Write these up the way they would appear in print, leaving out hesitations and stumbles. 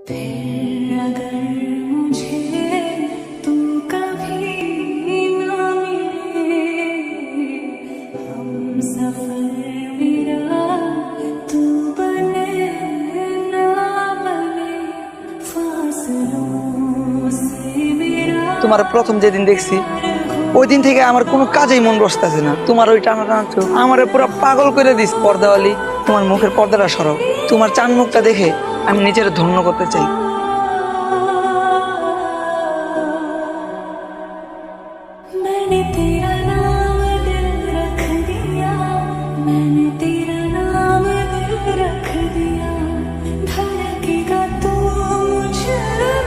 फिर अगर मुझे तू कभी ना मिले, हम सफर मेरा तू बने ना बने, फासलों से मेरा। তোমার প্রথম যেদিন দেখছি ওই দিন থেকে আমার কোনো কাজেই মন বসতেছে না। তোমার ওই টানা টানা চোখ আমারে পুরো পাগল করে দিস। পর্দাওয়ালি, তোমার মুখের পর্দাটা সরাও। তোমার চান মুখটা দেখে আমি নিজের ধন্য করতে চাই। मैंने तेरा नाम दिल रख दिया, मैंने तेरा नाम दिल रख दिया, धड़केगा तू मुझ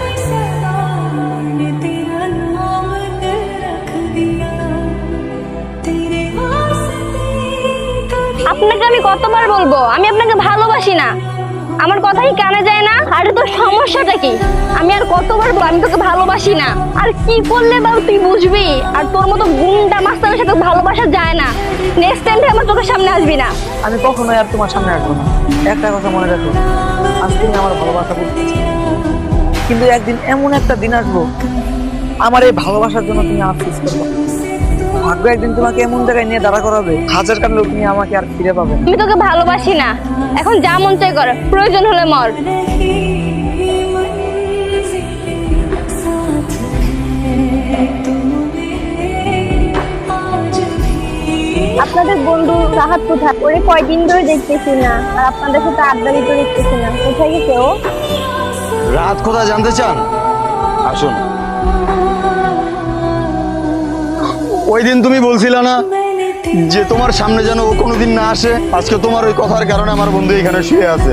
में सदा, मैंने तेरा नाम दिल रख दिया, तेरे वास्ते कभी। আপনাকে আমি কতবার বলবো আমি আপনাকে ভালোবাসি না? আমার কথাই কানে যায় না? আর তোর সমস্যাটা কি? আমি আর কতবার বলবো আমি তোকে ভালোবাসি না? আর কি করলে বা তুই বুঝবি? আর তোর মতো গুন্ডা মাস্টারের সাথে ভালোবাসা যায় না। নেক্সট টাইম আমার চোখের সামনে আসবি না। আমি কখনোই আর তোমার সামনে আসবো না। একটা কথা মনে রাখো, আজ তুমি আমার ভালোবাসা বলতেছি, কিন্তু একদিন এমন একটা দিন আসবো আমার এই ভালোবাসার জন্য তুমি আফসোস করবে। ভাগ্য একদিন তোমাকে এমন জায়গায় নিয়ে দাঁড়া করাবে, হাজার কাটলেও তুমি আমাকে আর ফিরে পাবে না। আমি তোকে ভালোবাসি না। এখন যা মন চাই কর, প্রয়োজন হলে মর। আপনাদের বন্ধু রাহাত কোথায়? ওরে কয়দিন ধরে দেখতেছি না, আর আপনাদের সাথে আড্ডা দিতে দেখতেছি না। কোথায় গেছে ও? রাত কোথায় জানতে চান? আসুন। ওই দিন তুমি বলছিলে না যে তোমার সামনে যেন ও কোনোদিন না আসে? আজকে তোমার ওই কথার কারণে আমার বন্ধু এখানে শুয়ে আছে।